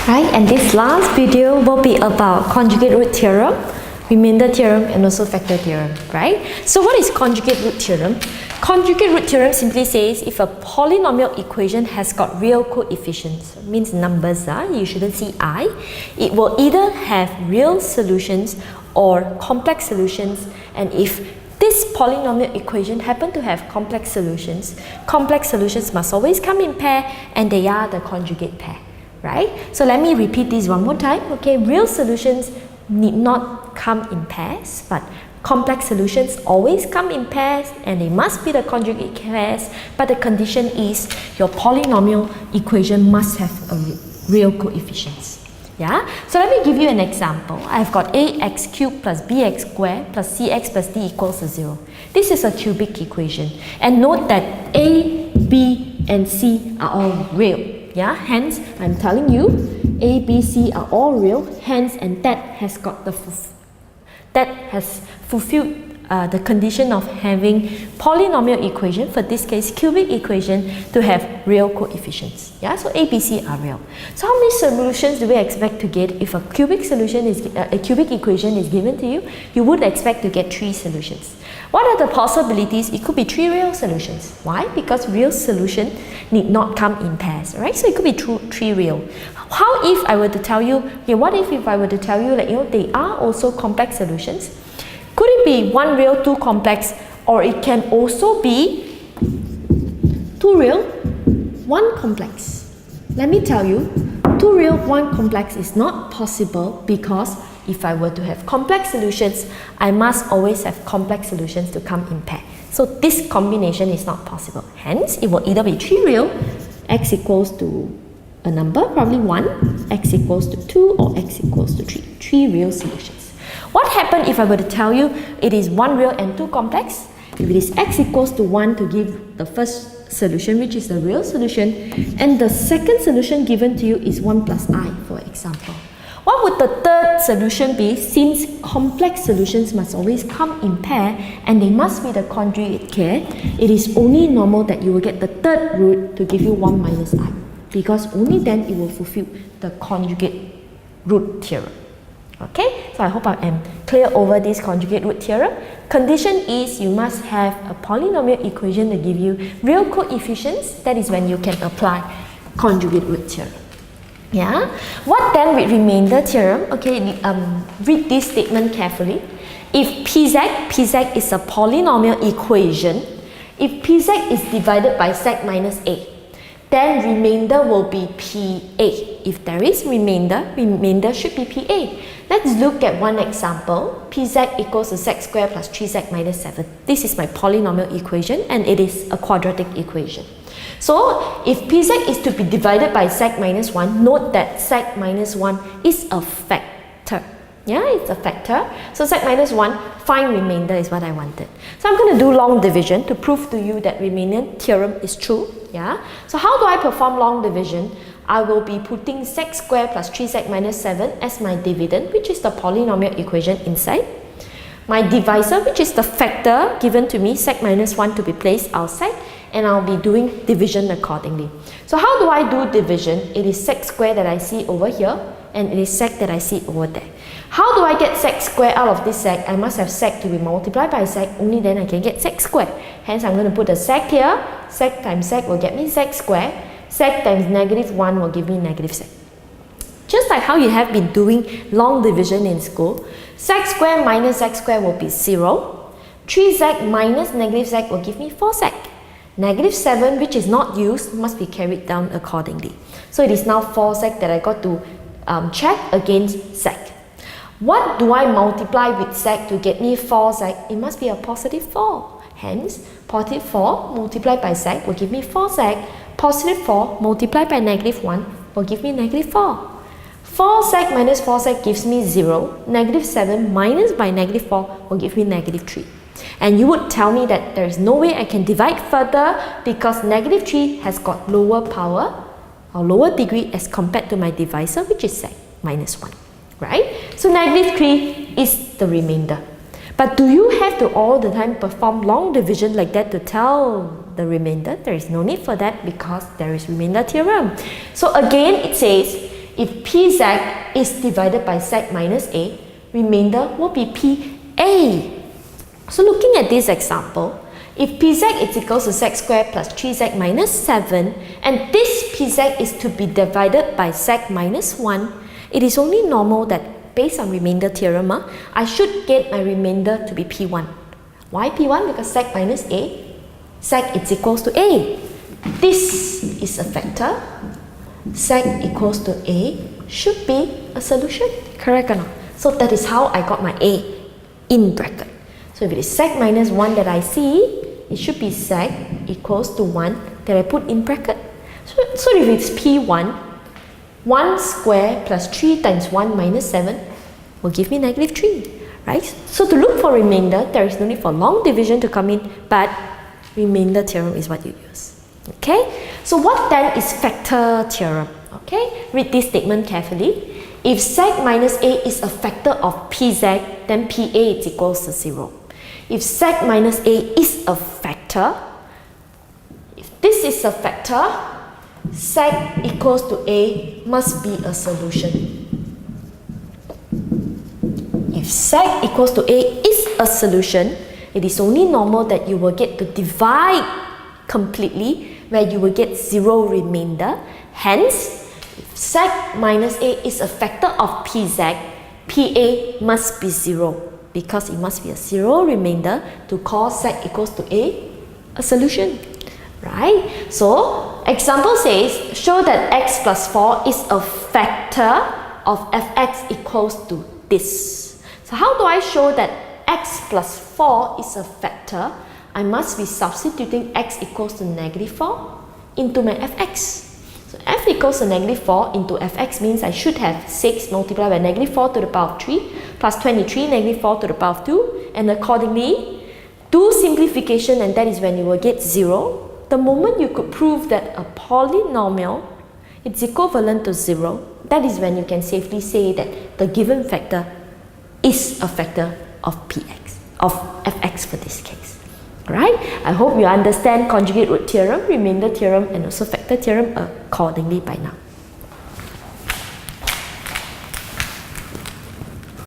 Right, and this last video will be about conjugate root theorem, remainder theorem, and also factor theorem, right? So what is conjugate root theorem? Conjugate root theorem simply says if a polynomial equation has got real coefficients, means numbers, you shouldn't see I, it will either have real solutions or complex solutions, and if this polynomial equation happen to have complex solutions must always come in pair, and they are the conjugate pair. Right? So let me repeat this one more time. Okay, real solutions need not come in pairs, but complex solutions always come in pairs, and they must be the conjugate pairs, but the condition is your polynomial equation must have a real coefficients. Yeah? So let me give you an example. I've got ax cubed plus bx squared plus cx plus d equals to 0. This is a cubic equation, and note that a, b, and c are all real. Yeah, hence I'm telling you A, B, C are all real, hence, and that has fulfilled the condition of having polynomial equation, for this case cubic equation, to have real coefficients. Yeah, so A, B, C are real. So how many solutions do we expect to get if a cubic solution is a cubic equation is given to you? You would expect to get 3 solutions. What are the possibilities? It could be 3 real solutions. Why? Because real solution need not come in pairs, right? So it could be 3 real. How if I were to tell you, okay, what if I were to tell you that they are also complex solutions? Could it be 1 real, 2 complex, or it can also be 2 real, 1 complex? Let me tell you, 2 real, 1 complex is not possible, because if I were to have complex solutions, I must always have complex solutions to come in pair. So this combination is not possible. Hence, it will either be 3 real, x equals to a number, probably 1, x equals to 2, or x equals to 3. 3 real solutions. What happens if I were to tell you it is 1 real and 2 complex? If it is x equals to 1 to give the first solution, which is the real solution, and the second solution given to you is 1 plus I, for example. What would the third solution be, since complex solutions must always come in pair and they must be the conjugate pair? It is only normal that you will get the third root to give you 1 minus I, because only then it will fulfill the conjugate root theorem. Okay, so I hope I am clear over this conjugate root theorem. Condition is you must have a polynomial equation to give you real coefficients. That is when you can apply conjugate root theorem. Yeah. What then with remainder theorem? Okay, read this statement carefully. If Pz is a polynomial equation, if Pz is divided by z minus a, then remainder will be Pa. If there is remainder should be Pa. Let's look at one example. Pz equals to z squared plus 3z minus 7. This is my polynomial equation, and it is a quadratic equation. So, if Pz is to be divided by z minus 1, note that z minus 1 is a factor. Yeah, it's a factor. So, z minus 1, find remainder is what I wanted. So, I'm going to do long division to prove to you that remainder theorem is true. Yeah. So, how do I perform long division? I will be putting z squared plus 3z minus 7 as my dividend, which is the polynomial equation inside. My divisor, which is the factor given to me, z minus 1, to be placed outside, and I'll be doing division accordingly. So how do I do division? It is z squared that I see over here, and it is z that I see over there. How do I get z squared out of this z? I must have z to be multiplied by z, only then I can get z squared. Hence, I'm going to put a z here. Z times z will get me z squared. Z times negative 1 will give me negative z. Just like how you have been doing long division in school, z squared minus z squared will be 0. 3z minus negative z will give me 4z. Negative 7, which is not used, must be carried down accordingly. So it is now 4z that I got to check against z. What do I multiply with z to get me 4z? It must be a positive 4. Hence, positive 4 multiplied by z will give me 4z. Positive 4 multiplied by negative 1 will give me negative 4. 4z minus 4z gives me 0. Negative 7 minus by negative 4 will give me negative 3. And you would tell me that there is no way I can divide further, because negative 3 has got lower power or lower degree as compared to my divisor, which is z minus 1. Right? So negative 3 is the remainder. But do you have to all the time perform long division like that to tell the remainder? There is no need for that, because there is remainder theorem. So again, it says if pz is divided by z minus a, remainder will be pa. So looking at this example, if pz is equals to z squared plus 3z minus 7, and this pz is to be divided by z minus 1, it is only normal that based on remainder theorem, I should get my remainder to be p1. Why p1? Because z minus a, z is equals to a. This is a factor. Z equals to a should be a solution. Correct or not? So that is how I got my a in bracket. So if it is z minus 1 that I see, it should be z equals to 1 that I put in bracket. So if it's p1, 1 square plus 3 times 1 minus 7 will give me negative 3. Right? So to look for remainder, there is no need for long division to come in, but remainder theorem is what you use. Okay? So what then is factor theorem? Okay? Read this statement carefully. If z minus a is a factor of pz, then pa is equals to 0. If z minus a is a factor, if this is a factor, z equals to a must be a solution. If z equals to a is a solution, it is only normal that you will get to divide completely, where you will get 0 remainder. Hence, if z minus a is a factor of pz, pa must be 0, because it must be a 0 remainder to call z equals to a solution. Right? So, example says, show that x plus 4 is a factor of fx equals to this. So how do I show that x plus 4 is a factor? I must be substituting x equals to negative 4 into my fx. So f equals to negative 4 into fx means I should have 6 multiplied by negative 4 to the power of 3 plus 23 negative 4 to the power of 2, and accordingly do simplification, and that is when you will get 0. The moment you could prove that a polynomial is equivalent to 0, that is when you can safely say that the given factor is a factor of px, of fx for this case. Right? I hope you understand conjugate root theorem, remainder theorem, and also factor theorem accordingly by now.